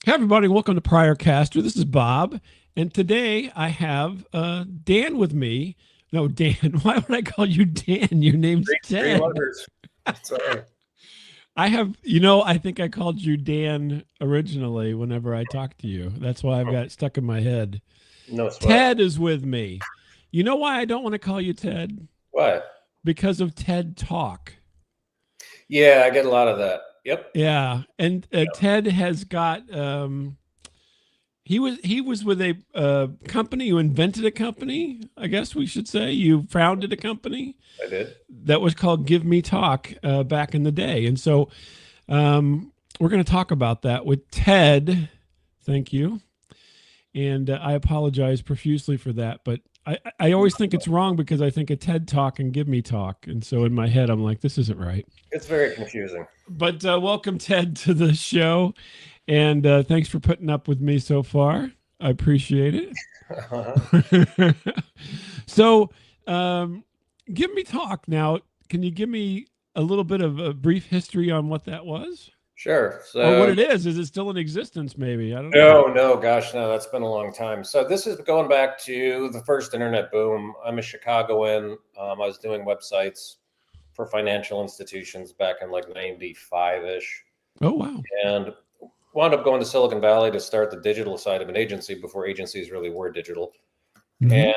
Hey, everybody, welcome to PriorCaster. This is Bob, and today I have Dan with me. No, Dan. Why would I call you Dan? Your name's Three Ted. letters. Sorry. I think I called you Dan originally whenever I talked to you. That's why I've got it stuck in my head. No sweat. Ted is with me. You know why I don't want to call you Ted? What? Because of TED Talk. Yeah, I get a lot of that. Yep. Yeah, and Yep. Ted has got he was with a company. You invented a company, I guess we should say. You founded a company I did. that was called GiveMeTalk back in the day, and so we're going to talk about that with Ted. Thank you, and I apologize profusely for that, but I always think it's wrong because I think a TED Talk and Give Me Talk, and so in my head I'm like, this isn't right. It's very confusing. But welcome, Ted, to the show. And thanks for putting up with me so far. I appreciate Uh-huh. it. So, um, give me talk now. Can you give me a little bit of a brief history on what that was Sure. or what So, it is? Is it still in existence? Maybe I don't know. no, gosh, no, that's been a long time. So, this is going back to the first internet boom. I'm a Chicagoan. I was doing websites for financial institutions back in like 95 ish, Oh wow. and wound up going to Silicon Valley to start the digital side of an agency before agencies really were digital. Mm-hmm. And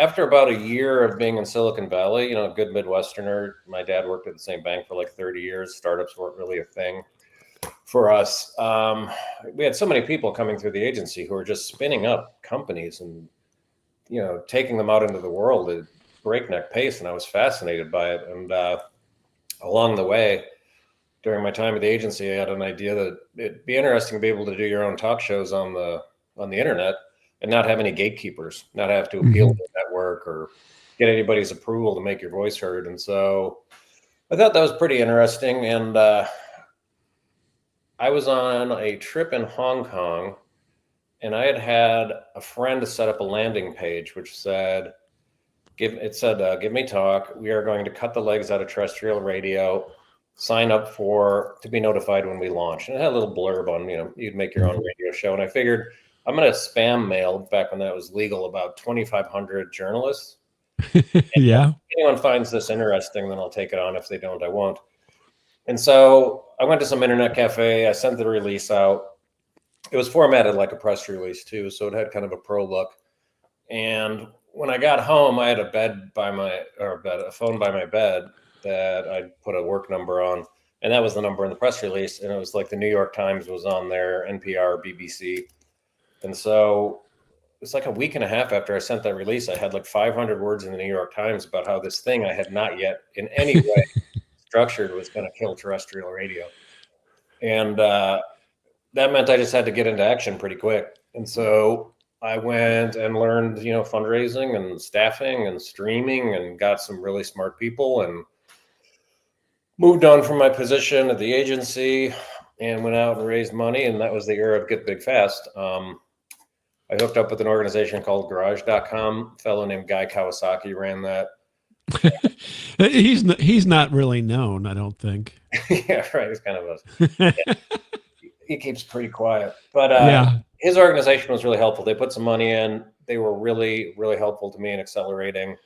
after about a year of being in Silicon Valley, a good Midwesterner, my dad worked at the same bank for like 30 years. Startups weren't really a thing for us. We had so many people coming through the agency who were just spinning up companies and, taking them out into the world at breakneck pace. And I was fascinated by it. And along the way, during my time at the agency, I had an idea that it'd be interesting to be able to do your own talk shows on the internet and not have any gatekeepers, not have to appeal Mm-hmm. to a network or get anybody's approval to make your voice heard. And so I thought that was pretty interesting. And I was on a trip in Hong Kong, and I had a friend set up a landing page which said, "Give me talk. We are going to cut the legs out of terrestrial radio. Sign up to be notified when we launch." And it had a little blurb on, you'd make your own radio show. And I figured I'm going to spam mail back when that was legal about 2,500 journalists. And Yeah. if anyone finds this interesting, then I'll take it on. If they don't, I won't. And so I went to some internet cafe. I sent the release out. It was formatted like a press release too, so it had kind of a pro look. And when I got home, I had a phone by my bed that I put a work number on, and that was the number in the press release. And it was like the New York Times was on there, NPR, BBC, and so it's like a week and a half after I sent that release, I had like 500 words in the New York Times about how this thing I had not yet in any way structured was going to kill terrestrial radio, and that meant I just had to get into action pretty quick. And so I went and learned, fundraising and staffing and streaming and got some really smart people and moved on from my position at the agency and went out and raised money. And that was the era of Get Big Fast. I hooked up with an organization called Garage.com. A fellow named Guy Kawasaki ran that. He's not really known, I don't think. Yeah, right. He's kind of yeah, he keeps pretty quiet. But Yeah. his organization was really helpful. They put some money in. They were really, really helpful to me in accelerating.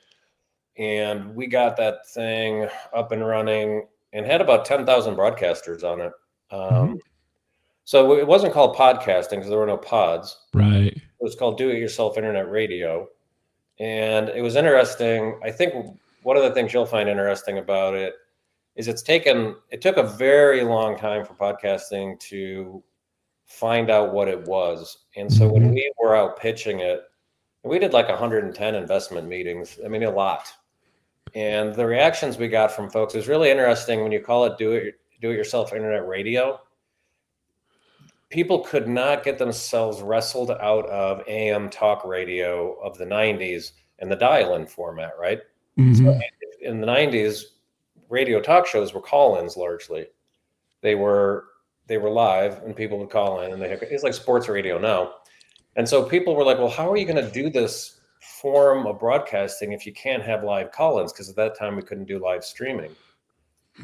And we got that thing up and running and had about 10,000 broadcasters on it. Mm-hmm. So it wasn't called podcasting because there were no pods. Right. It was called Do It Yourself Internet Radio. And it was interesting. I think one of the things you'll find interesting about it is it took a very long time for podcasting to find out what it was. And so when we were out pitching it, we did like 110 investment meetings. I mean, a lot. And the reactions we got from folks is really interesting. When you call it do it yourself internet radio, people could not get themselves wrestled out of AM talk radio of the 90s and the dial-in format, right? So Mm-hmm. in the 90s, radio talk shows were call-ins largely. They were live and people would call in, and it's like sports radio now. And so people were like, well, how are you going to do this form of broadcasting if you can't have live call-ins? Because at that time we couldn't do live streaming.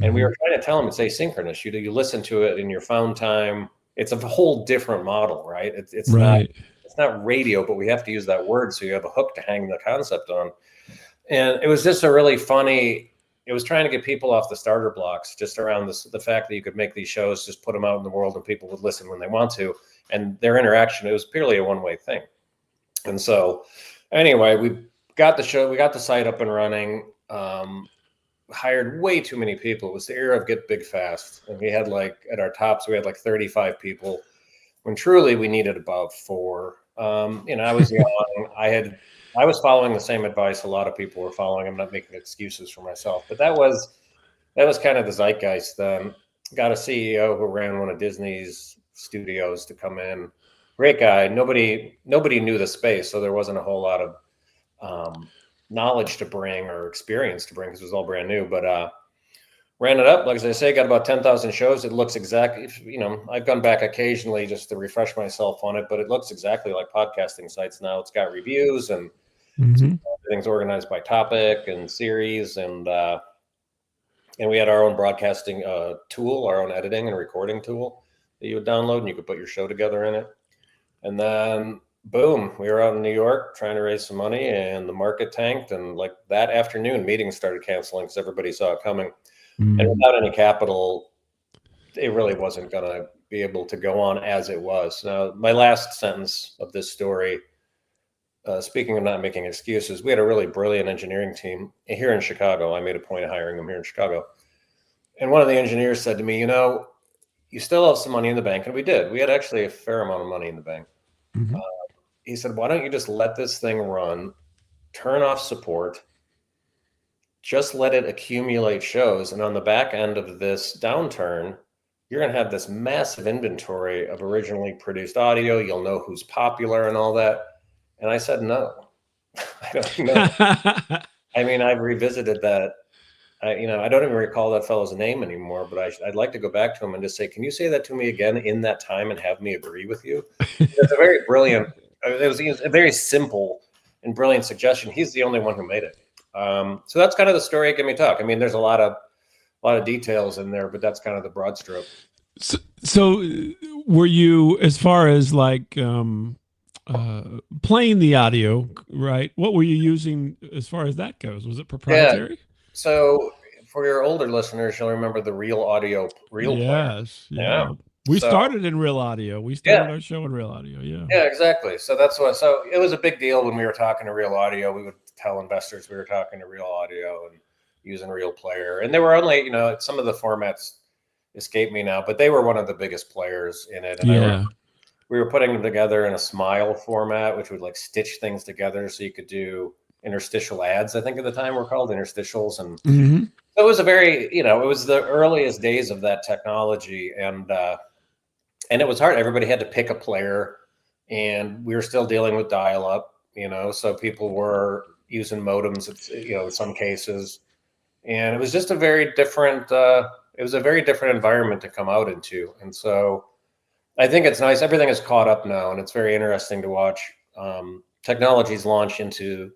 And we were trying to tell them it's asynchronous. You listen to it in your phone time. it's a whole different model, right? Right. It's not radio, but we have to use that word so you have a hook to hang the concept on. And it was just a really funny. It was trying to get people off the starter blocks, just around the fact that you could make these shows, just put them out in the world, and people would listen when they want to, and their interaction. It was purely a one-way thing. And so, anyway, we got the site up and running. Hired way too many people. It was the era of get big fast, and we had at our tops we had 35 people, when truly we needed about 4. I was young. I was following the same advice a lot of people were following. I'm not making excuses for myself, but that was kind of the zeitgeist then. Got a CEO who ran one of Disney's studios to come in. Great guy. Nobody knew the space, so there wasn't a whole lot of knowledge to bring or experience to bring because it was all brand new. But ran it up, like as I say, got about 10,000 shows. It looks exactly, I've gone back occasionally just to refresh myself on it, but it looks exactly like podcasting sites now. It's got reviews and everything's organized by topic and series, and we had our own broadcasting tool, our own editing and recording tool that you would download, and you could put your show together in it. And then boom, we were out in New York trying to raise some money, and the market tanked. And that afternoon, meetings started canceling because everybody saw it coming. And without any capital, it really wasn't going to be able to go on as it was. Now, my last sentence of this story, speaking of not making excuses, we had a really brilliant engineering team here in Chicago. I made a point of hiring them here in Chicago. And one of the engineers said to me, you still have some money in the bank. And we did. We had actually a fair amount of money in the bank. He said, why don't you just let this thing run, turn off support, just let it accumulate shows. And on the back end of this downturn, you're going to have this massive inventory of originally produced audio. You'll know who's popular and all that. And I said, no, I don't know. I mean, I've revisited that. I don't even recall that fellow's name anymore, but I'd like to go back to him and just say, can you say that to me again in that time and have me agree with you? It's a very brilliant, it was a very simple and brilliant suggestion. He's the only one who made it. So that's kind of the story of GiveMeTalk. I mean, there's a lot of details in there, but that's kind of the broad stroke. So were you, as far as playing the audio, right? What were you using as far as that goes? Was it proprietary? Yeah. So for your older listeners, you'll remember the Real Audio player. Yes. Yeah. We started in Real Audio. We started our show in Real Audio. Yeah. Yeah, exactly. So that's what. So it was a big deal when we were talking to Real Audio. We would tell investors we were talking to Real Audio and using Real Player. And they were only, some of the formats escape me now, but they were one of the biggest players in it. And we were putting them together in a Smile format, which would stitch things together so you could do interstitial ads. I think at the time were called interstitials. And so it was a very, it was the earliest days of that technology. And it was hard. Everybody had to pick a player, and we were still dealing with dial-up, so people were using modems, in some cases. And it was just a very different, environment to come out into. And so I think it's nice. Everything is caught up now, and it's very interesting to watch technologies launch into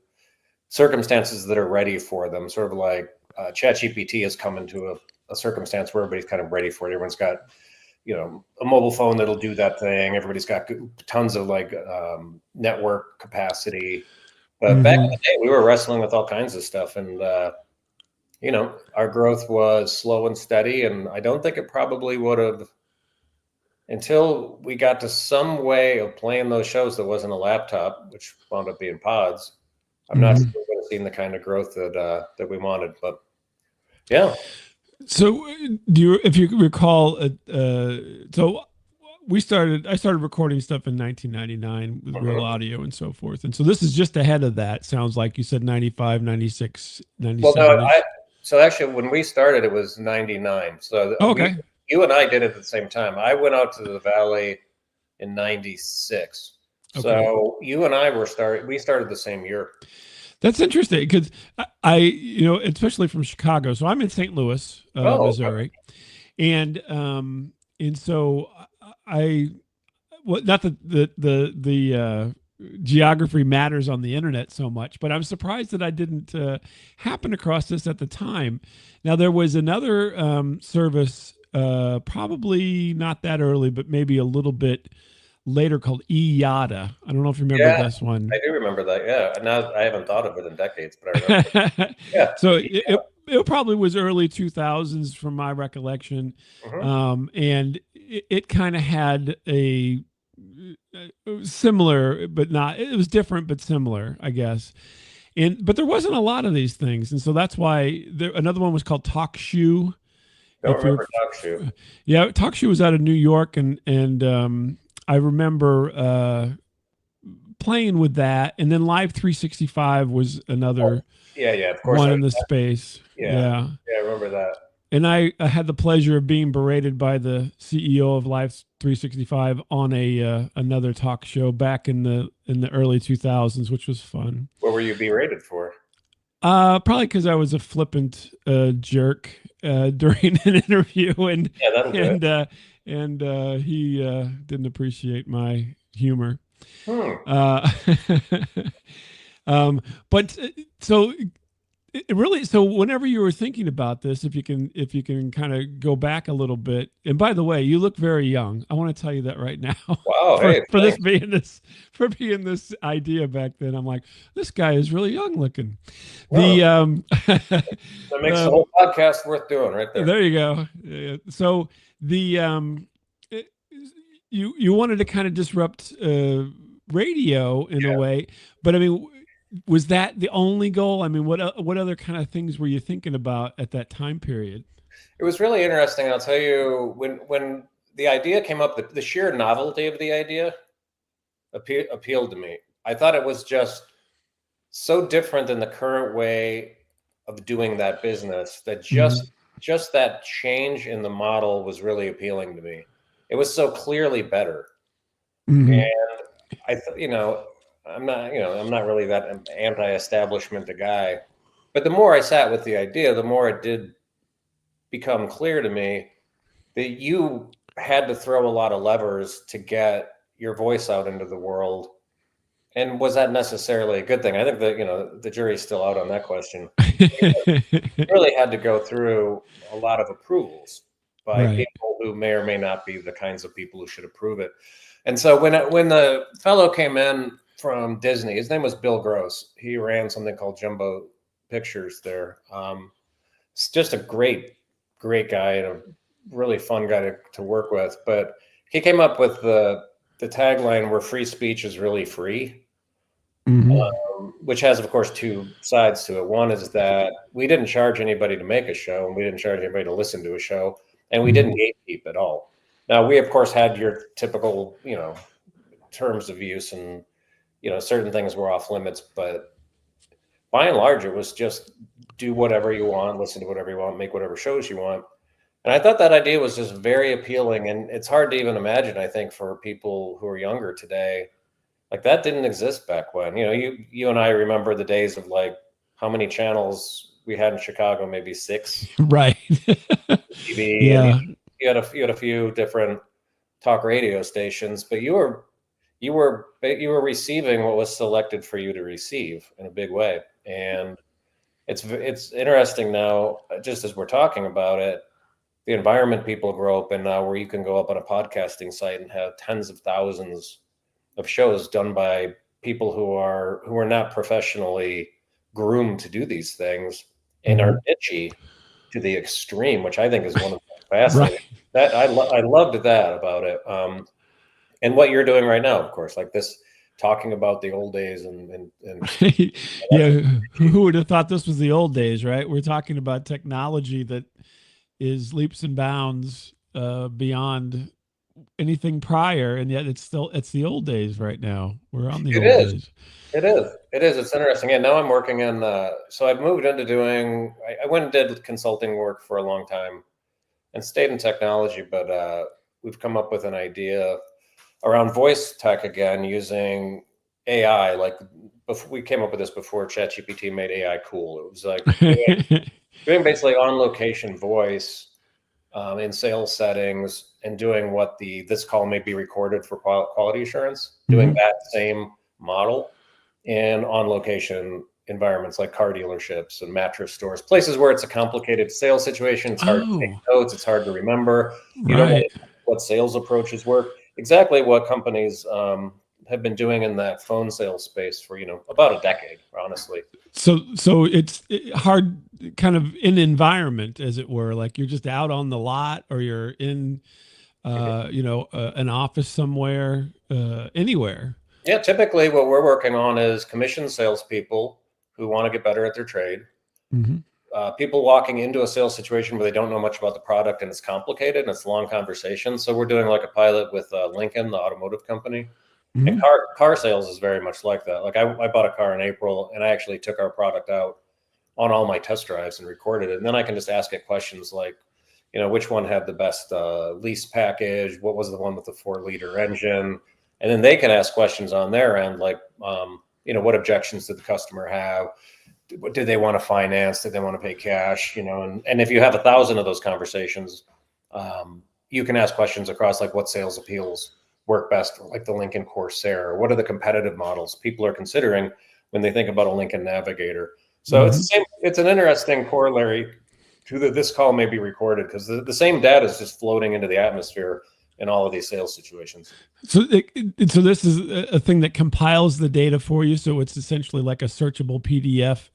circumstances that are ready for them. Sort of like ChatGPT has come into a circumstance where everybody's kind of ready for it. Everyone's got, a mobile phone that'll do that thing. Everybody's got tons of network capacity. But back in the day, we were wrestling with all kinds of stuff. And, our growth was slow and steady. And I don't think it probably would have, until we got to some way of playing those shows that wasn't a laptop, which wound up being pods. I'm not sure we would have seen the kind of growth that we wanted. But yeah. So if you recall, so I started recording stuff in 1999 with Real Audio and so forth. And so this is just ahead of that. Sounds like you said 95, 96, 97. Well, no, so actually when we started, it was 99. So you and I did it at the same time. I went out to the Valley in 96. Okay. So you and I we started the same year. That's interesting because I, especially from Chicago. So I'm in St. Louis, Missouri, and so not that the geography matters on the internet so much, but I'm surprised that I didn't happen across this at the time. Now there was another service probably not that early, but maybe a little bit later, called Yada. I don't know if you remember Yeah, this one. I do remember that. Yeah, now I haven't thought of it in decades, but I remember. Yeah. So it probably was early 2000s from my recollection. Hmm. And it kind of had a similar, but not, it was different, but similar, I guess. But there wasn't a lot of these things. And so that's why another one was called Talk Shoe. Don't If you're, remember Talk Shoe. yeah, Talk Shoe was out of New York. And I remember, playing with that. And then Live 365 was Oh, another yeah, yeah. Of course, one in the space. yeah, Yeah. yeah. I remember that. And I had the pleasure of being berated by the CEO of Live 365 on a another talk show back in the early 2000s, which was fun. What were you berated for? Probably because I was a flippant jerk during an interview, and Yeah, that'll do it. and uh, and he didn't appreciate my humor. Hmm. Uh, but so it really, so whenever you were thinking about this, if you can kind of go back a little bit. And by the way, you look very young. I want to tell you that right now. Wow. for Hey, for this thanks. being this for being this idea back then, I'm like, this guy is really young looking. Well, The that makes the um whole podcast worth doing, right there. there you go. So the it- you wanted to kind of disrupt radio in a Yeah. way, but I mean, was that the only goal? I mean, what other kind of things were you thinking about at that time period? It was really interesting. I'll tell you, when the idea came up, the sheer novelty of the idea appealed to me. I thought it was just so different than the current way of doing that business that Hmm. just that change in the model was really appealing to me. It was so clearly better. Hmm. And I'm not really that anti-establishment guy, but the more I sat with the idea, the more it did become clear to me that you had to throw a lot of levers to get your voice out into the world. And was that necessarily a good thing? I think that, the jury's still out on that question. Really had to go through a lot of approvals by Right. people who may or may not be the kinds of people who should approve it. And so when the fellow came in from Disney, his name was Bill Gross. He ran something called Jumbo Pictures there. It's just a great guy and a really fun guy to work with. But he came up with the tagline where free speech is really free, Hmm. which has, of course, two sides to it. One is that we didn't charge anybody to make a show, and we didn't charge anybody to listen to a show, and we Hmm. didn't gatekeep at all. Now, we, of course, had your typical, terms of use, and, certain things were off limits, but by and large, it was just do whatever you want, listen to whatever you want, make whatever shows you want. And I thought that idea was just very appealing. And it's hard to even imagine, I think, for people who are younger today, like that didn't exist back when. You and I remember the days of like how many channels we had in Chicago, maybe six Right. TV, and Yeah. you had a few different talk radio stations, but you were receiving what was selected for you to receive in a big way. And it's interesting now, just as we're talking about it, the environment people grow up in now, where you can go up on a podcasting site and have tens of thousands of shows done by people who are not professionally groomed to do these things and are Hmm. itchy to the extreme, which I think is one of the Right. fascinating. That I loved that about it. And what you're doing right now, of course, like this, talking about the old days and Yeah. that's Who would have thought this was the old days, right? We're talking about technology that is leaps and bounds beyond anything prior, and yet it's the old days right now. We're on the it old is. days. It is. It is. It's interesting. And now I'm working in. So I've moved into doing. I went and did consulting work for a long time, and stayed in technology. But we've come up with an idea around voice tech again, using AI. Like before, we came up with this before ChatGPT made AI cool. It was like doing basically on location voice in sales settings, and doing what this call may be recorded for quality assurance. Doing Hmm. that same model and on location environments like car dealerships and mattress stores, places where it's a complicated sales situation. It's hard to take Oh, notes. It's hard to remember. You don't know right. what sales approaches work. Exactly what companies have been doing in that phone sales space for, about a decade, honestly. So it's hard, kind of in environment, as it were. Like you're just out on the lot, or you're in, an office somewhere, anywhere. Yeah, typically what we're working on is commission salespeople who want to get better at their trade. Mm-hmm. People walking into a sales situation where they don't know much about the product and it's complicated and it's a long conversation. So we're doing like a pilot with Lincoln, the automotive company, and Mm-hmm. car sales is very much like that. Like I bought a car in April and I actually took our product out on all my test drives and recorded it. And then I can just ask it questions like, which one had the best lease package? What was the one with the 4-liter engine? And then they can ask questions on their end, like, what objections did the customer have? Did they want to finance? Did they want to pay cash? And if you have 1,000 of those conversations, you can ask questions across like what sales appeals work best for like the Lincoln Corsair. What are the competitive models people are considering when they think about a Lincoln Navigator? So it's the same. It's an interesting corollary to this call may be recorded because the same data is just floating into the atmosphere in all of these sales situations. So, so this is a thing that compiles the data for you. So it's essentially like a searchable PDF,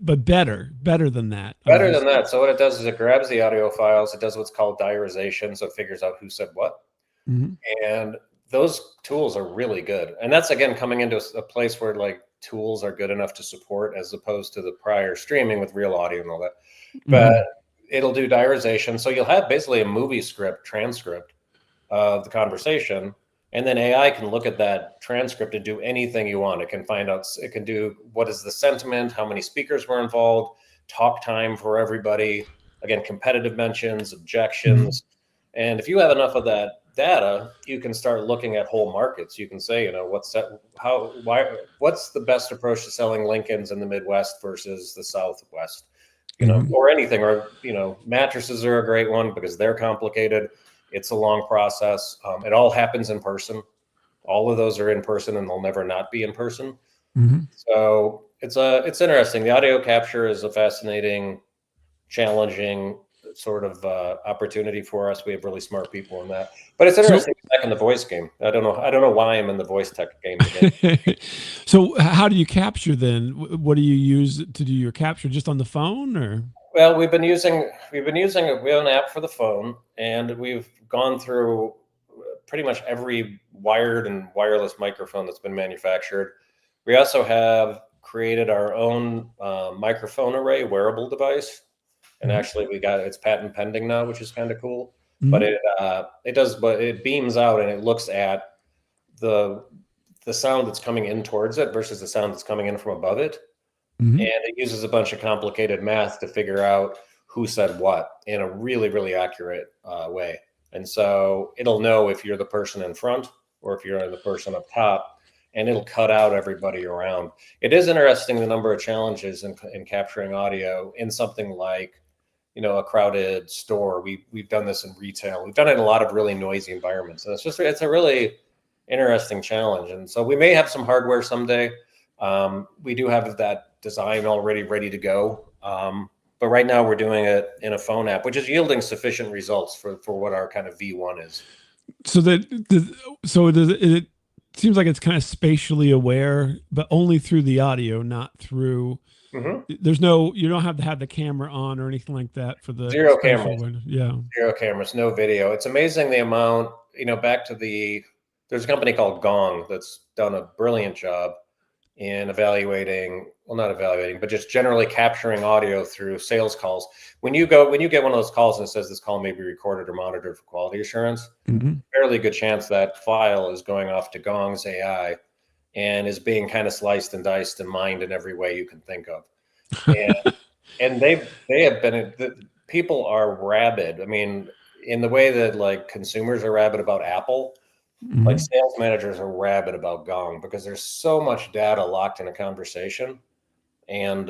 but better than that. Better than that. So what it does is it grabs the audio files. It does what's called diarization. So it figures out who said what. Mm-hmm. And those tools are really good. And that's, again, coming into a place where like tools are good enough to support as opposed to the prior streaming with real audio and all that. But it'll do diarization. So you'll have basically a movie script transcript of the conversation. And then AI can look at that transcript and do anything you want. It can find out, it can do what is the sentiment, how many speakers were involved, talk time for everybody, again, competitive mentions, objections. And if you have enough of that data, you can start looking at whole markets. You can say, what's the best approach to selling Lincolns in the Midwest versus the Southwest, or anything, or, mattresses are a great one because they're complicated. It's a long process. It all happens in person. All of those are in person and they'll never not be in person. So it's interesting. The audio capture is a fascinating, challenging sort of opportunity for us. We have really smart people in that, but it's interesting back in the voice game. I don't know why I'm in the voice tech game again. So how do you capture then? What do you use to do your capture? Just on the phone, or? Well, we have an app for the phone, and we've gone through pretty much every wired and wireless microphone that's been manufactured. We also have created our own microphone array wearable device. And actually it's patent pending now, which is kind of cool, but it beams out and it looks at the sound that's coming in towards it versus the sound that's coming in from above it. And it uses a bunch of complicated math to figure out who said what in a really, really accurate way. And so it'll know if you're the person in front or if you're the person up top, and it'll cut out everybody around. It is interesting the number of challenges in capturing audio in something like, a crowded store. We've done this in retail. We've done it in a lot of really noisy environments. And it's a really interesting challenge. And so we may have some hardware someday. We do have that design already ready to go. But right now we're doing it in a phone app, which is yielding sufficient results for what our kind of V1 is. So it seems like it's kind of spatially aware, but only through the audio, not through. You don't have to have the camera on or anything like that for the zero cameras. Yeah. Zero cameras, no video. It's amazing the amount, back to there's a company called Gong that's done a brilliant job in not evaluating, but just generally capturing audio through sales calls. When you get one of those calls and it says this call may be recorded or monitored for quality assurance, fairly good chance that file is going off to Gong's AI and is being kind of sliced and diced and mined in every way you can think of. And they have been, people are rabid. I mean, in the way that like consumers are rabid about Apple, like sales managers are rabid about Gong because there's so much data locked in a conversation. And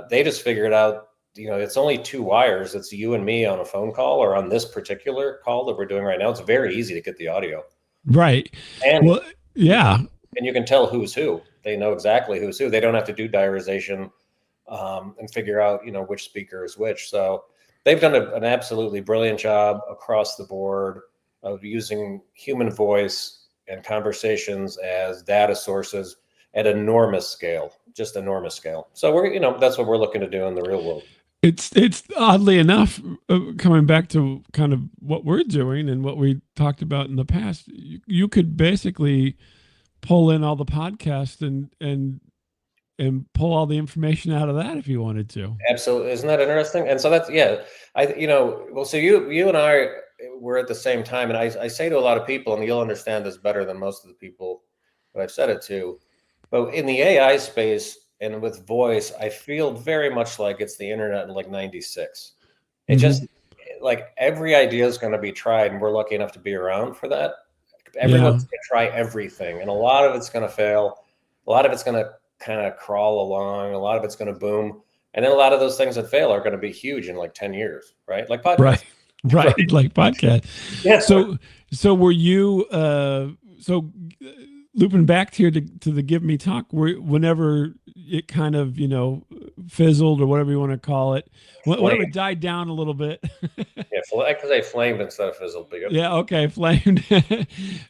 they just figured out, it's only 2 wires. It's you and me on a phone call, or on this particular call that we're doing right now. It's very easy to get the audio. Right. And well, yeah. And you can tell who's who. They know exactly who's who. They don't have to do diarization and figure out, which speaker is which. So they've done an absolutely brilliant job across the board of using human voice and conversations as data sources at enormous scale, just enormous scale. So that's what we're looking to do in the real world. It's oddly enough, coming back to kind of what we're doing and what we talked about in the past, you could basically pull in all the podcasts and pull all the information out of that if you wanted to. Absolutely. Isn't that interesting? And so that's, yeah, well, so you and I were at the same time. And I say to a lot of people, and you'll understand this better than most of the people that I've said it to, but in the AI space and with voice, I feel very much like it's the internet in like 96. It just like every idea is going to be tried. And we're lucky enough to be around for that. Everyone's going to try everything. And a lot of it's going to fail. A lot of it's going to kind of crawl along. A lot of it's going to boom. And then a lot of those things that fail are going to be huge in like 10 years, right? Like podcasts. Right. Like podcast. Yeah. So were you, looping back here to the GiveMeTalk, whenever it kind of, fizzled or whatever you want to call it, whenever it died down a little bit. Yeah, because I flamed instead of fizzled. Yeah, okay, flamed.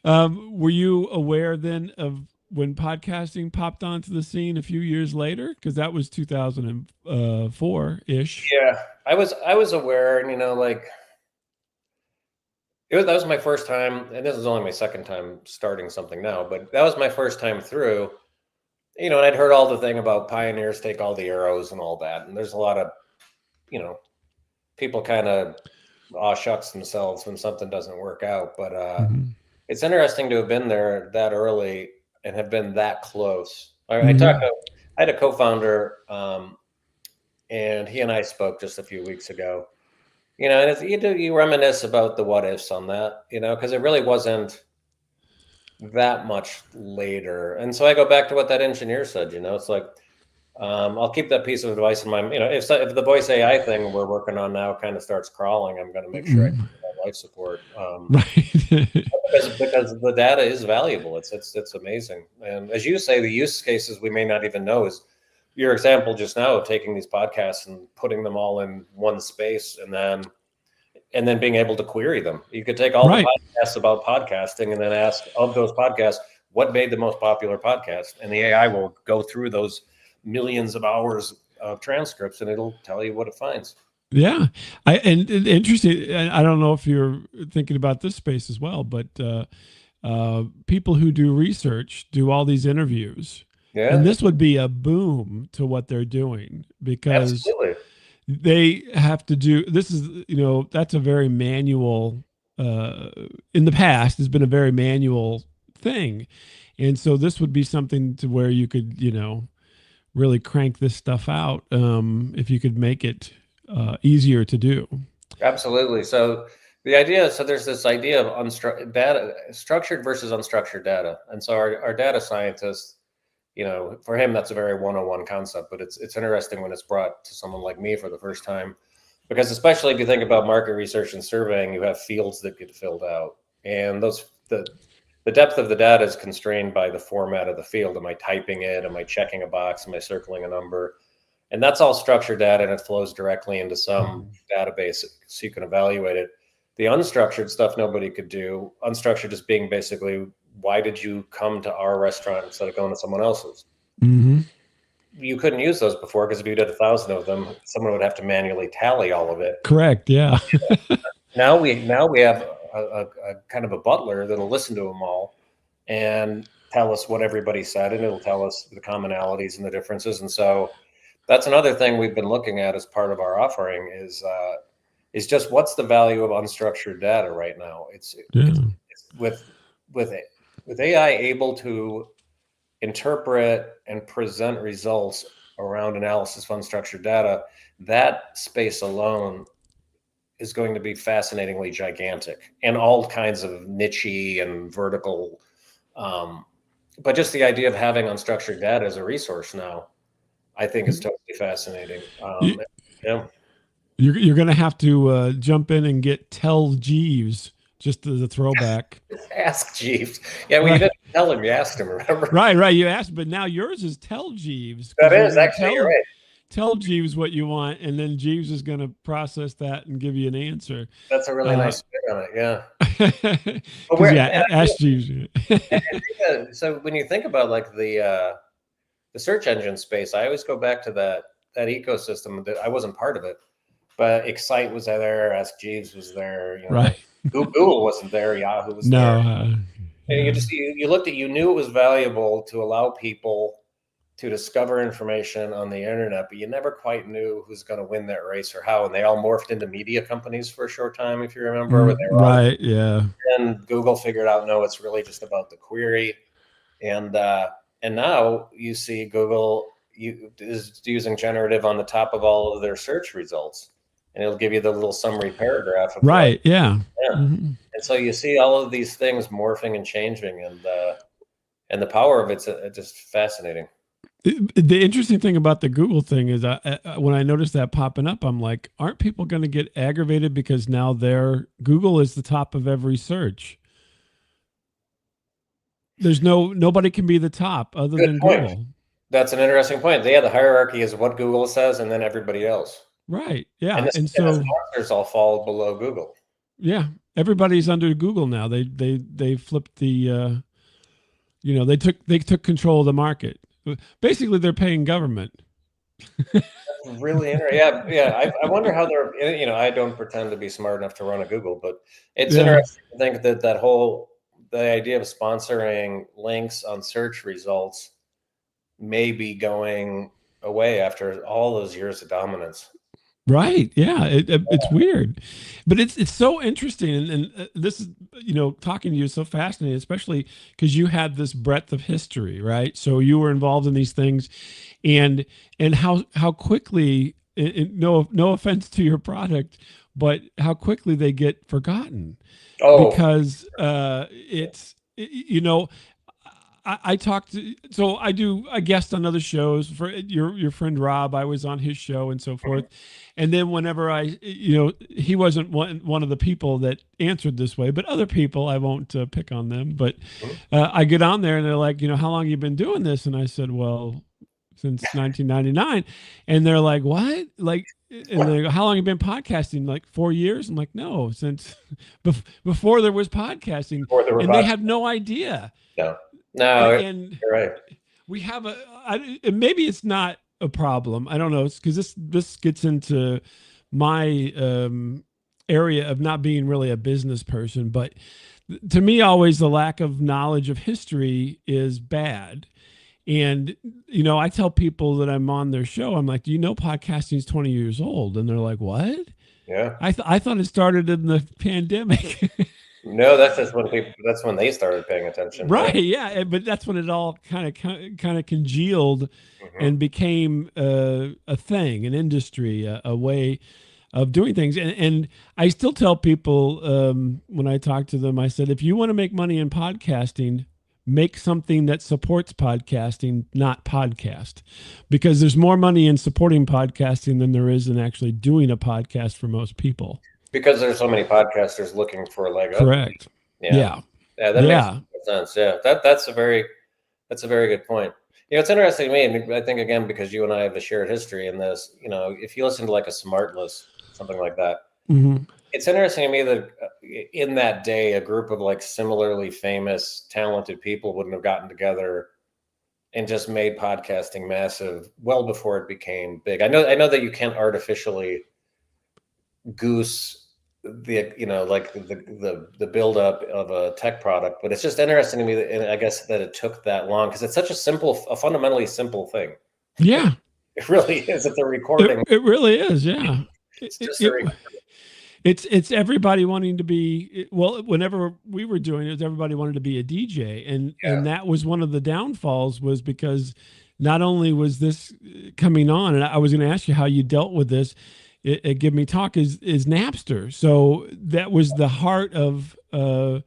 Were you aware then of when podcasting popped onto the scene a few years later? Because that was 2004-ish. Yeah, I was aware, and that was my first time, and this is only my second time starting something now, but that was my first time through, and I'd heard all the thing about pioneers take all the arrows and all that. And there's a lot of, people kind of aw shucks themselves when something doesn't work out. But it's interesting to have been there that early and have been that close. I had a co-founder, and he and I spoke just a few weeks ago. And you reminisce about the what ifs on that, because it really wasn't that much later. And so I go back to what that engineer said. It's like, I'll keep that piece of advice in mind. If the voice AI thing we're working on now kind of starts crawling, I'm going to make sure I keep that life support. Because the data is valuable. It's amazing. And as you say, the use cases we may not even know is your example just now of taking these podcasts and putting them all in one space and then being able to query them. You could take all the podcasts about podcasting and then ask, of those podcasts, what made the most popular podcast? And the AI will go through those millions of hours of transcripts and it'll tell you what it finds. Yeah. And interesting. I don't know if you're thinking about this space as well, but people who do research do all these interviews. Yeah. And this would be a boom to what they're doing because they have to do, this is, that's a very manual, in the past has been a very manual thing. And so this would be something to where you could, really crank this stuff out if you could make it easier to do. Absolutely. So there's this idea of unstructured data, structured versus unstructured data. And so our data scientists, for him, that's a very 101 concept, but it's interesting when it's brought to someone like me for the first time, because especially if you think about market research and surveying, you have fields that get filled out, and the depth of the data is constrained by the format of the field. Am I typing it? Am I checking a box? Am I circling a number? And that's all structured data, and it flows directly into some database so you can evaluate it. The unstructured stuff nobody could do. Unstructured is being basically, why did you come to our restaurant instead of going to someone else's? You couldn't use those before because if you did 1,000 of them, someone would have to manually tally all of it. Correct. Yeah. Now we have a kind of a butler that'll listen to them all and tell us what everybody said, and it'll tell us the commonalities and the differences. And so that's another thing we've been looking at as part of our offering is just what's the value of unstructured data right now? It's with AI able to interpret and present results around analysis of unstructured data, that space alone is going to be fascinatingly gigantic and all kinds of niche-y and vertical. But just the idea of having unstructured data as a resource now, I think is totally fascinating. You're going to have to jump in and get Tell Jeeves just as a throwback. Ask Jeeves. Yeah, well, you didn't tell him. You asked him, remember? Right. You asked, but now yours is Tell Jeeves. That is actually, you're right. tell Jeeves what you want, and then Jeeves is going to process that and give you an answer. That's a really nice spin on it. Yeah. But Because ask Jeeves. So when you think about like the search engine space, I always go back to that ecosystem that I wasn't part of it, but Excite was there, Ask Jeeves was there, Right. Google wasn't there, Yahoo was No. there. And you looked at, you knew it was valuable to allow people to discover information on the internet, but you never quite knew who's going to win that race or how. And they all morphed into media companies for a short time, if you remember. Where they were right. Yeah. And Google figured out, no, it's really just about the query. And now you see Google is using generative on the top of all of their search results, and it'll give you the little summary paragraph. Of right. Yeah. And so you see all of these things morphing and changing, and the power of it's just fascinating. The interesting thing about the Google thing is when I noticed that popping up, I'm like, aren't people going to get aggravated because now Google is the top of every search? There's nobody can be the top other than Google. That's an interesting point. Yeah, the hierarchy is what Google says and then everybody else. Right. Yeah. And so the sponsors all fall below Google. Yeah. Everybody's under Google now. They flipped the they took control of the market. Basically, they're paying government. Really interesting. Yeah. I wonder how they're. I don't pretend to be smart enough to run a Google, but it's interesting to think that the idea of sponsoring links on search results may be going away after all those years of dominance. Right. Yeah. It's weird, but it's so interesting. And this is, talking to you is so fascinating, especially because you had this breadth of history, right? So you were involved in these things and how quickly, no offense to your product, but how quickly they get forgotten because I talked to, so I guest on other shows for your friend Rob. I was on his show and so forth. And then whenever he wasn't one of the people that answered this way, but other people, I won't pick on them, but I get on there and they're like, how long you been doing this? And I said, well, since 1999. And they're like, what? Like, and they go, how long have you been podcasting? Like 4 years? I'm like, no, since before there was podcasting. And they have no idea. No, and you're right. We have maybe it's not a problem. I don't know. It's because this gets into my area of not being really a business person, but to me, always the lack of knowledge of history is bad. And, I tell people that I'm on their show, I'm like, do you know podcasting is 20 years old? And they're like, what? Yeah. I thought it started in the pandemic. No, that's when they started paying attention. Right. Yeah. But that's when it all kind of congealed and became a thing, an industry, a way of doing things. And I still tell people when I talk to them, I said, if you want to make money in podcasting, make something that supports podcasting, not podcast, because there's more money in supporting podcasting than there is in actually doing a podcast for most people. Because there's so many podcasters looking for a leg up. Correct. Yeah. That makes sense. Yeah. That's a very good point. It's interesting to me, and I think again, because you and I have a shared history in this, if you listen to like a Smart List, something like that, it's interesting to me that in that day, a group of like similarly famous, talented people wouldn't have gotten together and just made podcasting massive well before it became big. I know that you can't artificially goose the buildup of a tech product, but it's just interesting to me that, I guess, that it took that long because it's such a fundamentally simple thing. Yeah, it really is. It's a recording. It really is. Yeah, it's just it's everybody wanting to be. Well, whenever we were doing it, everybody wanted to be a DJ, and that was one of the downfalls, was because not only was this coming on, and I was going to ask you how you dealt with this. At GiveMeTalk is Napster. So that was the heart of the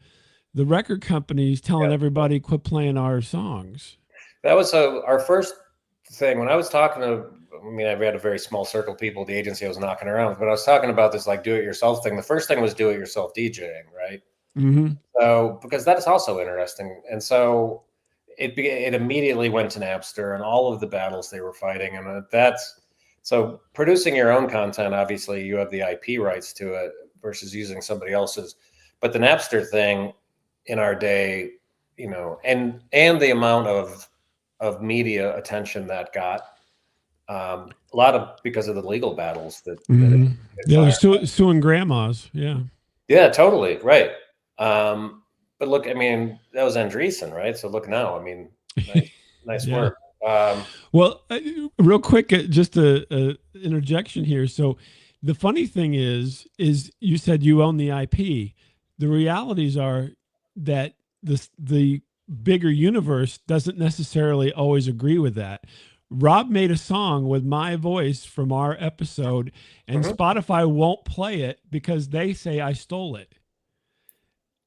record companies telling everybody quit playing our songs. That was our first thing. When I was talking to, I've had a very small circle of people at the agency I was knocking around with, but I was talking about this like do-it-yourself thing. The first thing was do-it-yourself DJing, right? So, because that is also interesting. And so it immediately went to Napster and all of the battles they were fighting. And So producing your own content, obviously you have the IP rights to it versus using somebody else's. But the Napster thing in our day, and the amount of media attention that got, a lot of because of the legal battles that Mm-hmm. it Yeah, they're fired. suing grandmas. Yeah. Yeah, totally right. But look, I mean, that was Andreessen, right? So look now, I mean, nice Yeah. work. Um, Well, real quick, just a interjection here. So, the funny thing is you said you own the IP. The realities are that the bigger universe doesn't necessarily always agree with that. Rob made a song with my voice from our episode, and mhm. Spotify won't play it because they say I stole it.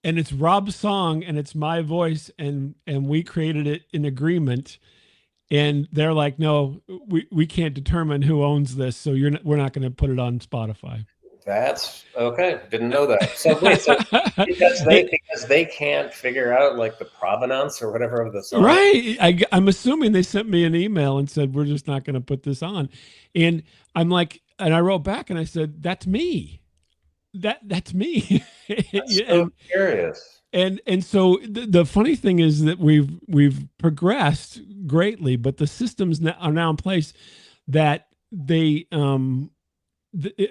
And it's Rob's song, and it's my voice, and we created it in agreement, and they're like, no, we can't determine who owns this, so we're not going to put it on Spotify. That's okay. Didn't know that. So wait, so because they can't figure out like the provenance or whatever of the song. Right. I'm assuming they sent me an email and said, we're just not going to put this on. And I'm like, and I wrote back and I said, that's me. That's me. That's so and curious. and so the funny thing is that we've progressed greatly, but the systems are now in place that they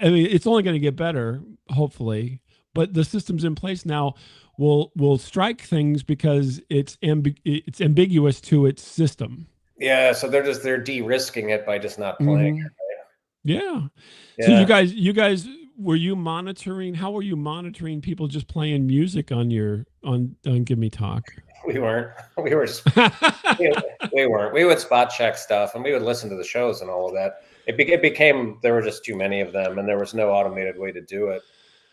I mean, it's only going to get better, hopefully. But the systems in place now will strike things because it's ambiguous to its system. Yeah, so they're de-risking it by just not playing Hmm. it. Yeah. So Yeah, you guys, were you monitoring? How were you monitoring people just playing music on your on Give Me Talk? we weren't. We were just we, we weren't. We would spot check stuff and we would listen to the shows and all of that. It became there were just too many of them and there was no automated way to do it.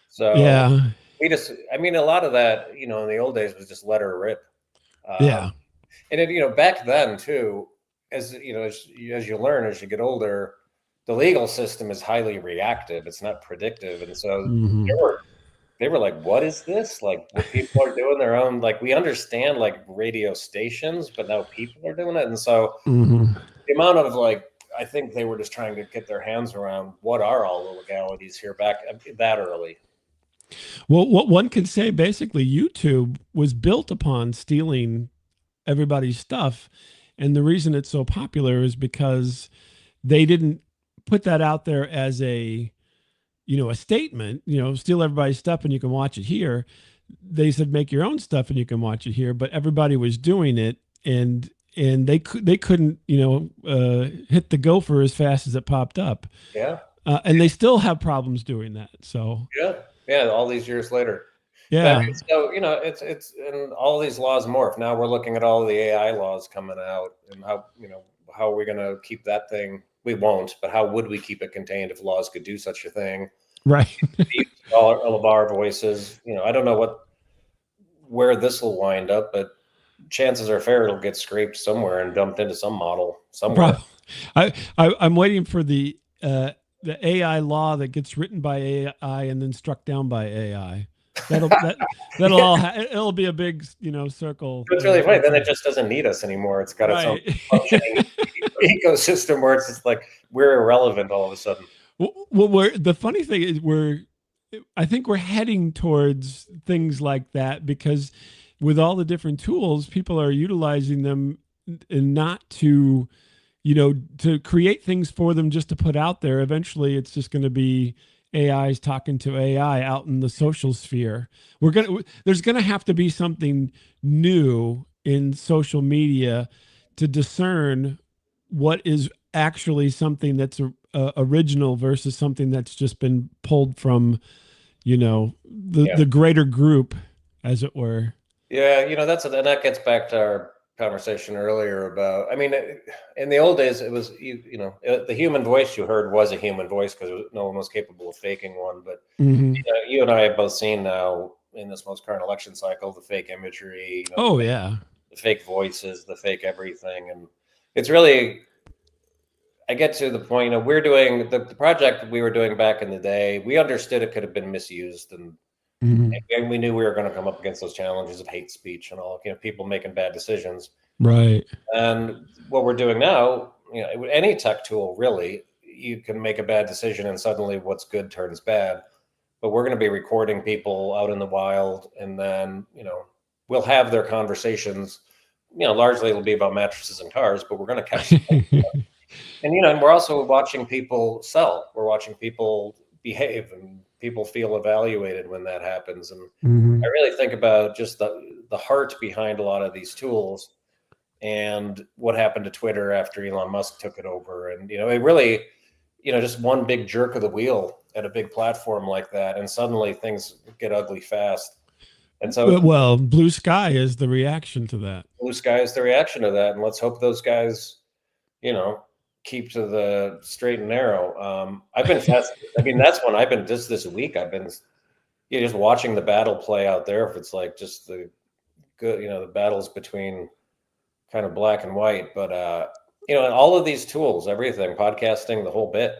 So Yeah. we just, I mean, a lot of that, in the old days was just let her rip. Yeah. And it, back then too, as you learn as you get older, the legal system is highly reactive. It's not predictive, and so Hmm. they were like, "What is this? Like, what people are doing their own? Like, we understand like radio stations, but now people are doing it." And so Hmm. the amount of like, I think they were just trying to get their hands around what are all the legalities here back that early. Well, what one can say basically, YouTube was built upon stealing everybody's stuff. And the reason it's so popular is because they didn't put that out there as a statement, steal everybody's stuff and you can watch it here. They said make your own stuff and you can watch it here, but everybody was doing it, and they couldn't, hit the gopher as fast as it popped up. Yeah, And they still have problems doing that. So, yeah, yeah. All these years later. But I yeah. mean, so it's and all these laws morph. Now we're looking at all the AI laws coming out, and how are we going to keep that thing? We won't, but how would we keep it contained if laws could do such a thing? Right. All of our voices. I don't know where this will wind up, but chances are fair it'll get scraped somewhere and dumped into some model somewhere. Probably. I'm waiting for the AI law that gets written by AI and then struck down by AI. That'll all it'll be a big circle. It's really funny. Then it just doesn't need us anymore. It's got its own Right. functioning ecosystem where it's just like we're irrelevant all of a sudden. Well, the funny thing is I think we're heading towards things like that because with all the different tools, people are utilizing them and not to create things for them just to put out there. Eventually, it's just going to be AIs talking to AI out in the social sphere. There's gonna have to be something new in social media to discern what is actually something that's original versus something that's just been pulled from Yeah. the greater group, as it were. Yeah, and that gets back to our conversation earlier about. I mean, in the old days, it was the human voice you heard was a human voice because no one was capable of faking one. But Hmm. you and I have both seen now in this most current election cycle the fake imagery, Oh yeah. the fake voices, the fake everything, and it's really. I get to the point. We're doing the project we were doing back in the day. We understood it could have been misused, Hmm. and we knew we were going to come up against those challenges of hate speech and all, people making bad decisions. Right. And what we're doing now, any tech tool really, you can make a bad decision and suddenly what's good turns bad. But we're going to be recording people out in the wild, and then, we'll have their conversations. Largely it'll be about mattresses and cars, but we're going to catch and and we're also watching people sell. We're watching people behave, and people feel evaluated when that happens. And I really think about just the heart behind a lot of these tools, and what happened to Twitter after Elon Musk took it over. And it really, just one big jerk of the wheel at a big platform like that, and suddenly things get ugly fast. And so, well, blue sky is the reaction to that. blue sky is the reaction to that, and let's hope those guys, keep to the straight and narrow. I've been fascinated. I mean, that's when I've been just this week. I've been just watching the battle play out there. If it's like just the good, the battles between kind of black and white, but and all of these tools, everything, podcasting, the whole bit.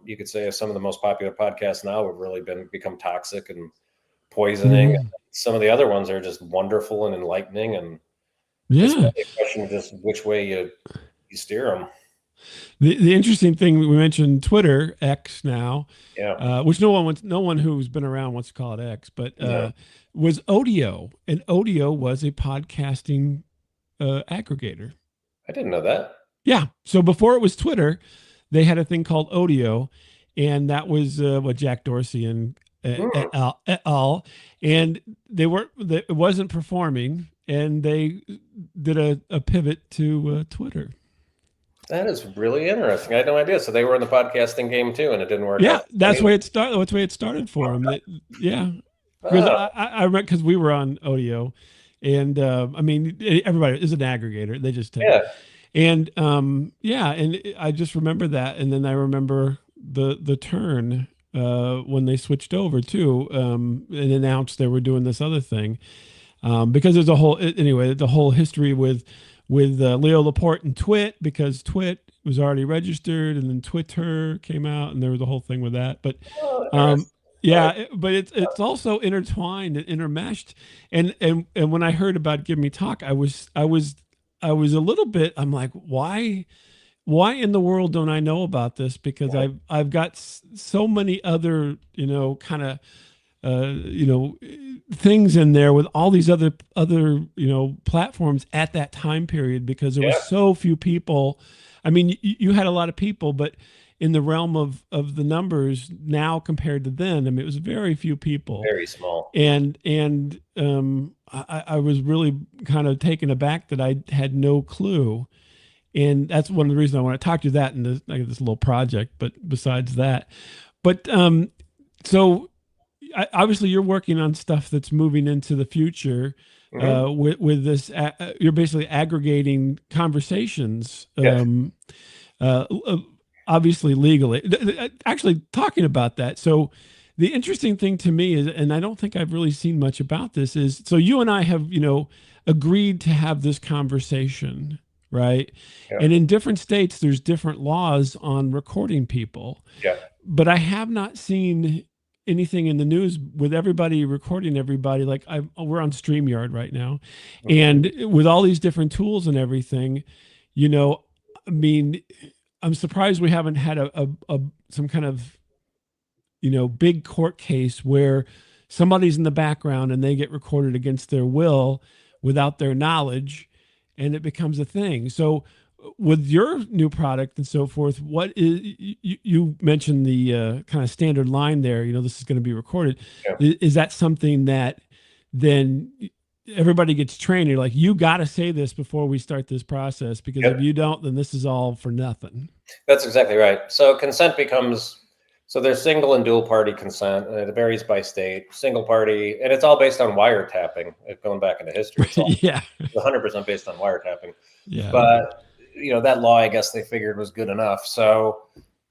You could say some of the most popular podcasts now have really become toxic and poisoning. Some of the other ones are just wonderful and enlightening, and it's really a question of just which way you steer them. The interesting thing, we mentioned Twitter, X now, Yeah. which no one who's been around wants to call it X, but was Odeo, and Odeo was a podcasting aggregator. I didn't know that. Yeah. So before it was Twitter, they had a thing called Odeo, and that was what Jack Dorsey and et al. And it wasn't performing, and they did a pivot to Twitter. That is really interesting. I had no idea. So they were in the podcasting game too, and it didn't work out. Yeah, that's where it started. That's where it started for them. Because I remember, because we were on Odeo, and I mean, everybody is an aggregator. They just take it. And and I just remember that, and then I remember the turn when they switched over too, and announced they were doing this other thing, because there's the whole history with Leo Laporte and Twit, because Twit was already registered, and then Twitter came out, and there was a whole thing with that. But but it's also intertwined and intermeshed. And when I heard about GiveMeTalk, I was a little bit, I'm like, why in the world don't I know about this? Because I've got so many other, kind of, things in there with all these other, platforms at that time period, because there was so few people. I mean, you had a lot of people, but in the realm of the numbers now compared to then, I mean, it was very few people, very small. And I was really kind of taken aback that I had no clue. And that's one of the reasons I want to talk to you that in this little project. But besides that, so obviously you're working on stuff that's moving into the future. With this, you're basically aggregating conversations, obviously legally. Actually, talking about that. So the interesting thing to me is, and I don't think I've really seen much about this, is so you and I have, agreed to have this conversation, right? Yeah. And in different states, there's different laws on recording people. Yeah. But I have not seen anything in the news with everybody recording everybody. Like we're on StreamYard right now, and with all these different tools and everything, I mean, I'm surprised we haven't had some kind of, big court case where somebody's in the background and they get recorded against their will without their knowledge, and it becomes a thing. So with your new product and so forth, what is, you mentioned the kind of standard line there, this is going to be recorded. Yeah. Is that something that then everybody gets trained? You're like, you got to say this before we start this process, because if you don't, then this is all for nothing. That's exactly right. So consent becomes, so there's single and dual party consent, and it varies by state. Single party, and it's all based on wiretapping. Going back into history, it's all 100% based on wiretapping. Yeah. But that law, I guess they figured was good enough. So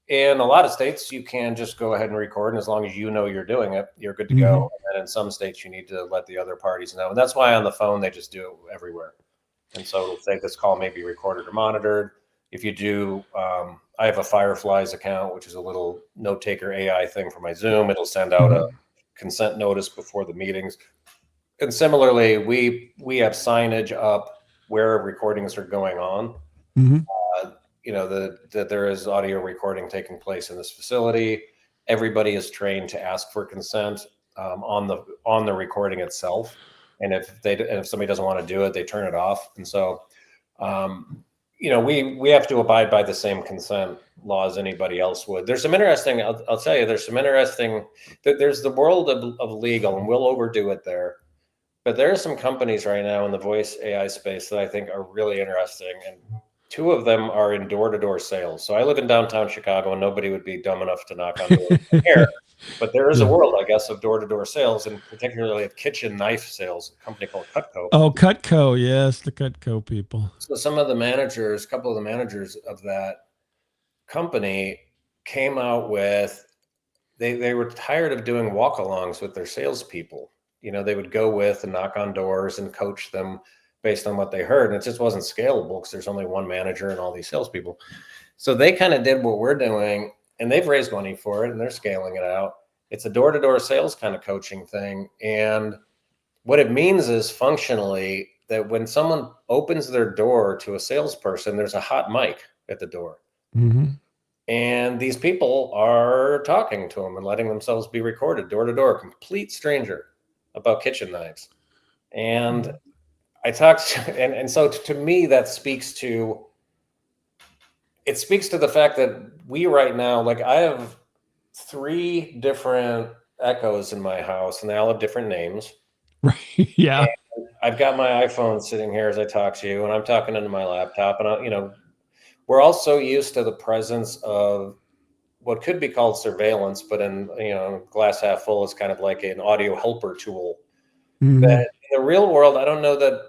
in a lot of states, you can just go ahead and record, and as long as you're doing it, you're good to go. And in some states, you need to let the other parties know, and that's why on the phone they just do it everywhere. And so it'll say this call may be recorded or monitored. If you do, I have a Fireflies account, which is a little note taker AI thing for my Zoom. It'll send out a consent notice before the meetings. And similarly, we have signage up where recordings are going on. that there is audio recording taking place in this facility. Everybody is trained to ask for consent on the recording itself, and if somebody doesn't want to do it, they turn it off. And so, we have to abide by the same consent laws anybody else would. There's some interesting. I'll tell you. There's some interesting. There's the world of legal, and we'll overdo it there. But there are some companies right now in the voice AI space that I think are really interesting, and two of them are in door-to-door sales. So I live in downtown Chicago, and nobody would be dumb enough to knock on doors here. But there is a world, I guess, of door-to-door sales, and particularly of kitchen knife sales. A company called Cutco. Oh, Cutco, yes, the Cutco people. So some of the managers, a couple of the managers of that company, came out with they were tired of doing walk-alongs with their salespeople. They would go with and knock on doors and coach them based on what they heard. And it just wasn't scalable because there's only one manager and all these salespeople. So they kind of did what we're doing, and they've raised money for it, and they're scaling it out. It's a door-to-door sales kind of coaching thing. And what it means is functionally that when someone opens their door to a salesperson, there's a hot mic at the door. Mm-hmm. And these people are talking to them and letting themselves be recorded door to door, complete stranger, about kitchen knives. And I talked, and so to me, that speaks to the fact that we right now, like I have 3 different Echoes in my house, and they all have different names. Right. Yeah. And I've got my iPhone sitting here as I talk to you, and I'm talking into my laptop, and we're all so used to the presence of what could be called surveillance, but in glass half full is kind of like an audio helper tool. Mm-hmm. That in the real world, I don't know that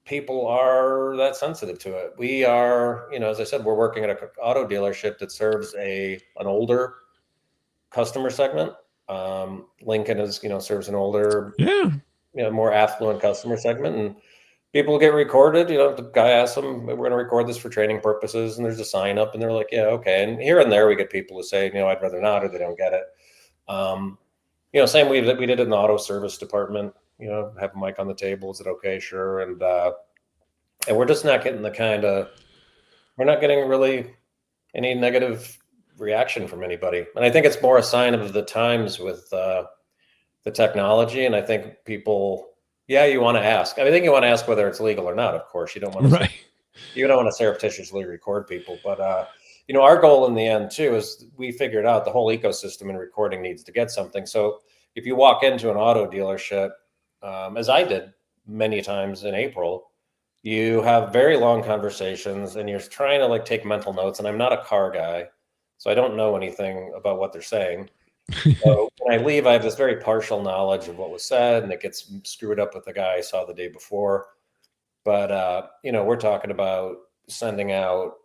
people are that sensitive to it. We are, as I said, we're working at an auto dealership that serves an older customer segment. Lincoln is, serves an older, more affluent customer segment, and people get recorded. The guy asks them, "We're going to record this for training purposes," and there's a sign up, and they're like, "Yeah, okay." And here and there, we get people who say, "I'd rather not," or they don't get it. Same we did it in the auto service department. Have a mic on the table. Is it okay? Sure. And we're just not getting we're not getting really any negative reaction from anybody. And I think it's more a sign of the times with the technology. And I think people, you want to ask. I think you want to ask whether it's legal or not. Of course, you don't want to. You don't want to surreptitiously record people. But our goal in the end too is we figured out the whole ecosystem in recording needs to get something. So if you walk into an auto dealership, as I did many times in April, you have very long conversations and you're trying to take mental notes. And I'm not a car guy, so I don't know anything about what they're saying. So when I leave, I have this very partial knowledge of what was said, and it gets screwed up with the guy I saw the day before. But, we're talking about sending out,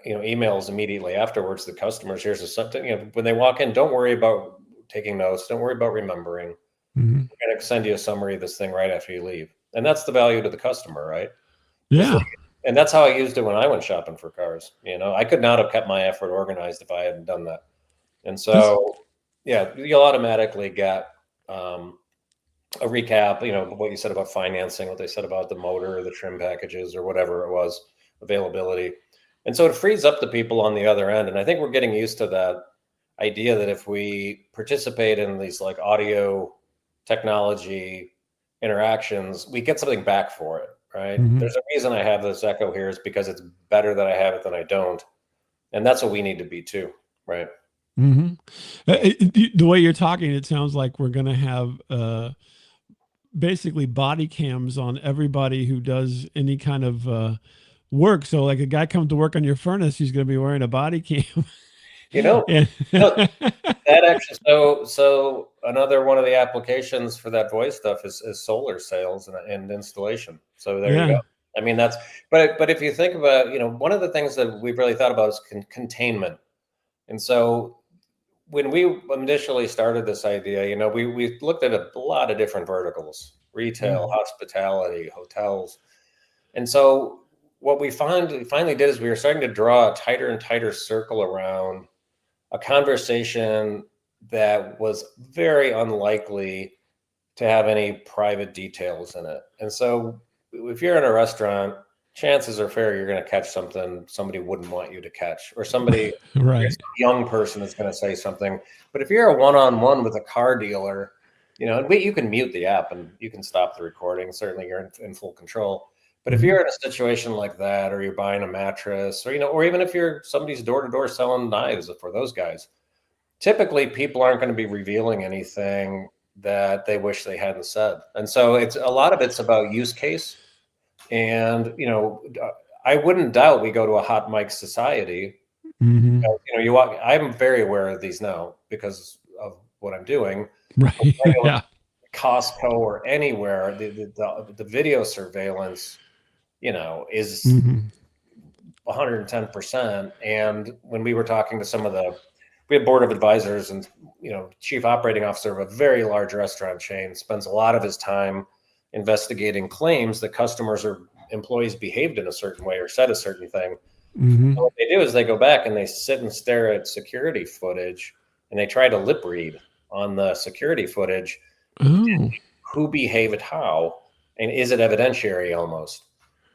emails immediately afterwards to customers. Here's something, when they walk in, don't worry about taking notes. Don't worry about remembering. Mm-hmm. We're going to send you a summary of this thing right after you leave. And that's the value to the customer, right? Yeah. And that's how I used it when I went shopping for cars. I could not have kept my effort organized if I hadn't done that. And so, you'll automatically get a recap, what you said about financing, what they said about the motor or the trim packages or whatever it was, availability. And so it frees up the people on the other end. And I think we're getting used to that idea that if we participate in these audio technology interactions, we get something back for it, right? Mm-hmm. There's a reason I have this Echo here is because it's better that I have it than I don't. And that's what we need to be too, right? Mm-hmm. The way you're talking, it sounds like we're going to have basically body cams on everybody who does any kind of work. So like a guy comes to work on your furnace, he's going to be wearing a body cam. That actually, so another one of the applications for that voice stuff is solar sales and installation. So there you go. I mean, but if you think about, one of the things that we've really thought about is containment. And so when we initially started this idea, we looked at a lot of different verticals: retail, hospitality, hotels. And so what we finally did is we were starting to draw a tighter and tighter circle around a conversation that was very unlikely to have any private details in it. And so if you're in a restaurant, chances are fair you're going to catch something somebody wouldn't want you to catch, or somebody, Right. some young person is going to say something. But if you're a one-on-one with a car dealer, you can mute the app and you can stop the recording. Certainly, you're in full control. But if Mhm. you're in a situation like that, or you're buying a mattress, or or even if you're somebody's door to door selling knives for those guys, typically people aren't going to be revealing anything that they wish they hadn't said. And so it's a lot of it's about use case. And I wouldn't doubt we go to a hot mic society. Mhm. You walk. I'm very aware of these now because of what I'm doing. Right. Yeah. Costco or anywhere, the video surveillance, is Mhm. 110%. And when we were talking to we had board of advisors and chief operating officer of a very large restaurant chain spends a lot of his time investigating claims that customers or employees behaved in a certain way or said a certain thing. Mhm. And what they do is they go back and they sit and stare at security footage and they try to lip read on the security footage Oh. who behaved how, and is it evidentiary almost.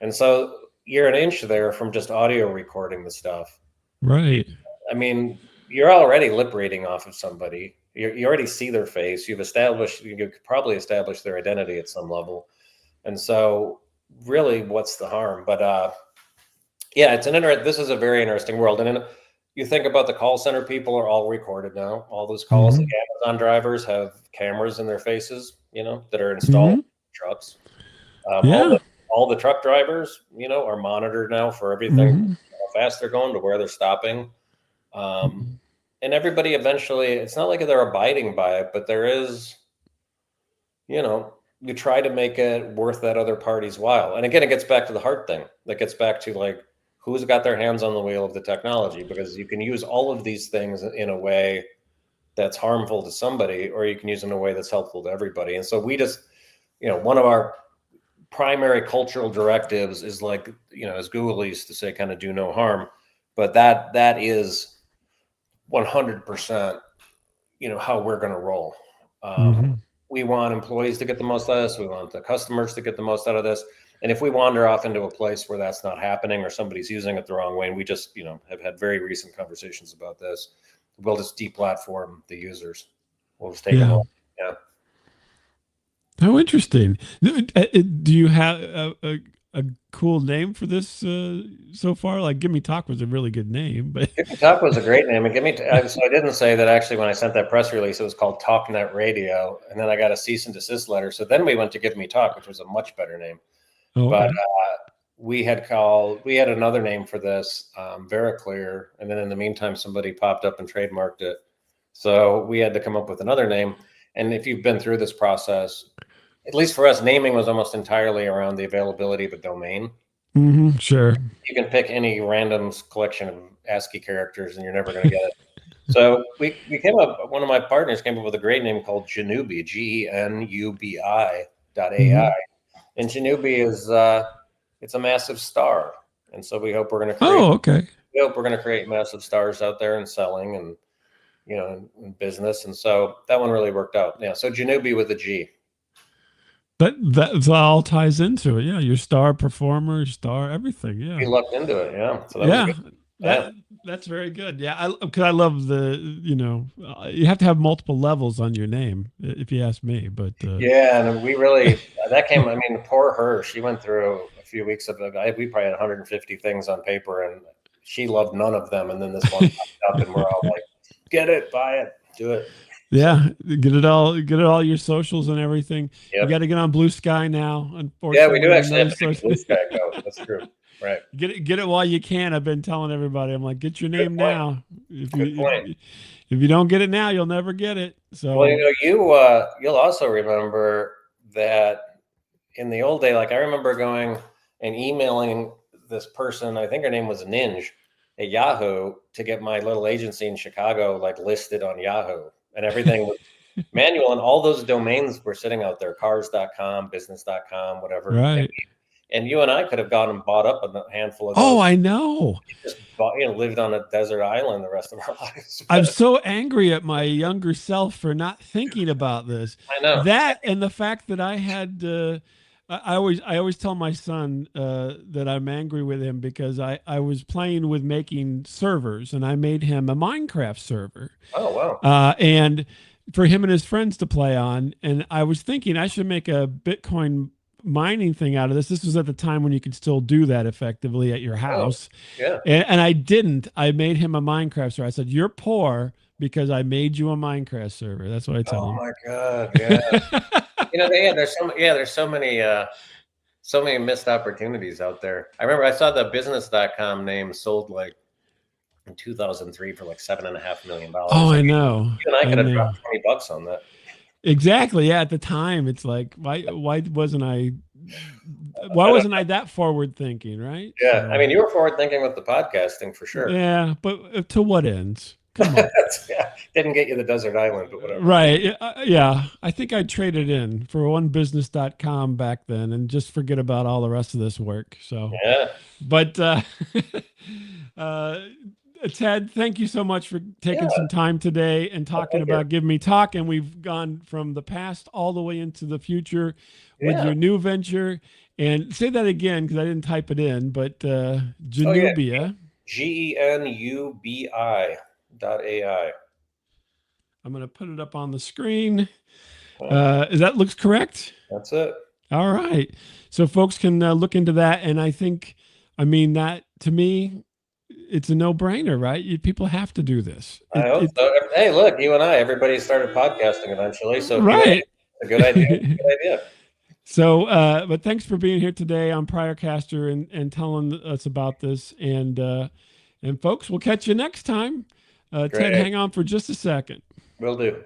And so you're an inch there from just audio recording the stuff. Right. I mean, you're already lip reading off of somebody. You already see their face. You could probably establish their identity at some level. And so really what's the harm? But yeah, this is a very interesting world. And then you think about the call center people are all recorded now. All those calls, the Mhm. Amazon drivers have cameras in their faces, that are installed Mhm. in trucks. Yeah. All the truck drivers, are monitored now for everything, Mhm. how fast they're going to where they're stopping. Um, Mhm. and everybody eventually, it's not like they're abiding by it, but there is, you try to make it worth that other party's while. And again, it gets back to the heart thing. That gets back to like who's got their hands on the wheel of the technology, because you can use all of these things in a way that's harmful to somebody, or you can use them in a way that's helpful to everybody. And so we just, one of our primary cultural directives is like, as Google used to say, kind of do no harm. But that is 100%, how we're going to roll. Um, Mhm. we want employees to get the most out of this. We want the customers to get the most out of this. And if we wander off into a place where that's not happening or somebody's using it the wrong way, and we just, have had very recent conversations about this, we'll just deplatform the users. We'll just take them Yeah. away. Yeah. How interesting. Do you have a cool name for this so far? Like, Give Me Talk was a really good name, but GiveMeTalk was a great name, and so I didn't say that actually when I sent that press release, it was called TalkNet Radio, and then I got a cease and desist letter. So then we went to GiveMeTalk, which was a much better name. oh, But okay. we had another name for this, VeriClear, and then in the meantime, somebody popped up and trademarked it. So we had to come up with another name. And if you've been through this process, at least for us, naming was almost entirely around the availability of a domain. Sure. You can pick any random collection of ASCII characters, and you're never going to get it. So we came up. One of my partners came up with a great name called Genubi, GENUBI.ai, Mhm. and Genubi is it's a massive star, and so we hope we're going to create. Oh, okay. We hope we're going to create massive stars out there and selling, and in business, and so that one really worked out. Yeah, so Genubi with a G. That all ties into it. Yeah, your star performer, star everything. We Yeah. looked into it. Yeah, so that was Yeah. good. Yeah. That's very good. Yeah, because I love you have to have multiple levels on your name, if you ask me. But Yeah, and we really that came. I mean, poor her. She went through a few weeks of it. We probably had 150 things on paper, and she loved none of them. And then this one popped up, and we're all like, "Get it, buy it, do it." So, yeah, get it all your socials and everything. You yep. got to get on Blue Sky now. Yeah, we do Unfortunately, actually have no to make a such blue sky go. That's true. Right. get it while you can. I've been telling everybody. I'm like, get your Good name point. now. If Good you point. if you don't get it now, you'll never get it. Well, So you'll also remember that in the old day, like I remember going and emailing this person, I think her name was Ninja at Yahoo, to get my little agency in Chicago like listed on Yahoo, and everything was manual, and all those domains were sitting out there, cars.com, business.com, whatever. right. And you and I could have gone and bought up a handful of Oh, those, I know. just lived on a desert island the rest of our lives. I'm so angry at my younger self for not thinking about this. I know. That and the fact that I had I always tell my son that I'm angry with him because I was playing with making servers and I made him a Minecraft server, Oh, wow. and for him and his friends to play on. And I was thinking I should make a Bitcoin mining thing out of this. This was at the time when you could still do that effectively at your Oh, house, yeah. and I didn't. I made him a Minecraft server. I said, "You're poor because I made you a Minecraft server." That's what I tell Oh him. my God. Yeah. There's so many missed opportunities out there. I remember I saw the business.com name sold like in 2003 for like $7.5 million. Oh, Like I know. even I I could have know. dropped $20 on that. Exactly. Yeah. At the time, it's like, why I don't, wasn't I that forward thinking? Right. yeah. I So, mean, you were forward thinking with the podcasting for sure. yeah. But to what ends? Come on. Yeah, didn't get you the desert island, but whatever. Right. Yeah. I think I traded in for onebusiness.com back then and just forget about all the rest of this work. So, Yeah. but, uh, Ted, thank you so much for Yeah. taking some time today and Well, talking thank you. about Give Me Talk. And we've gone from the past all the way into the future with Yeah. your new venture. And say that again because I didn't type it in, but Oh yeah. Genubia. GenuBI.ai. I'm going to put it up on the screen. Yeah, That looks correct. that's it. All right. So folks can look into that. And I mean, that to me, it's a no brainer, right? People have to do this. I hope so. Hey, look, you and I, everybody started podcasting eventually. So if you have Right. a good idea, it's a good idea. So, but thanks for being here today on PriorCaster and telling us about this. And folks, we'll catch you next time. Ted, Great. hang on for just a second. Will do.